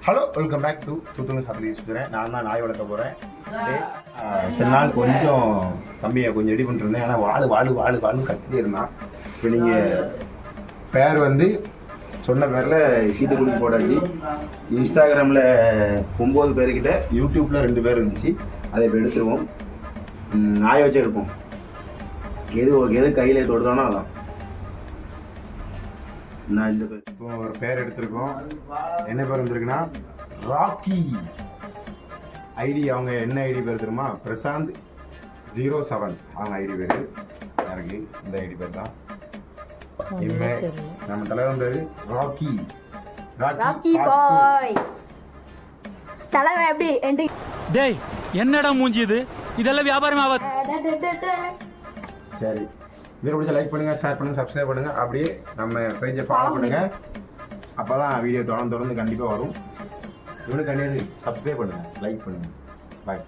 Hello, welcome back to Thoothukudi சாப்பிட்டு சுற்றுறேன். நான் தான் நாய் வளர்க்க போகிறேன். சில நாள் கொஞ்சம் தம்பியை கொஞ்சம் ரெடி பண்ணிருந்தேன். ஆனால் வாழு கத்திட்டே இருந்தான். இப்போ நீங்கள் பேர் வந்து சொன்ன பேரில் சீட்டு குடி போடாச்சு. இன்ஸ்டாகிராமில் 9 பேர்கிட்ட, யூடியூப்பில் 2 பேர் இருந்துச்சு. அதை இப்போ எடுத்துருவோம். நாயை வச்சு எடுப்போம். எது கையில் தொடுதானோ அதான். நான் இந்த இப்போ ஒரு பேர் எடுத்திருக்கோம். என்ன பேர் வந்துருக்குன்னா ராக்கி. ஐடி அவங்க என்ன ஐடி பேர் தெரியுமா? பிரசாந்த் 07 அவங்க ஐடி பேர். யாருக்கு இந்த ஐடி பேர் தான். இனிமே நம்ம தலைவர் பேரு ராக்கி. ராக்கி பாய். தலைவன் எப்படி என்ட்ரி? டேய், என்னடா மூஞ்சி இது? இதெல்லாம் வியாபாரம் ஆகாது. சரி, வீடியோ பிடிச்சா லைக் பண்ணுங்க, ஷேர் பண்ணுங்க, சப்ஸ்கிரைப் பண்ணுங்க. அப்படியே நம்ம பேஜை ஃபாலோ பண்ணுங்க. அப்பதான் வீடியோ தொடர்ந்து கண்டிப்பாக வரும். இவனுக்கு கண்டிப்பாக சப்ஸ்கிரைப் பண்ணுங்க, லைக் பண்ணுங்க. பாய்.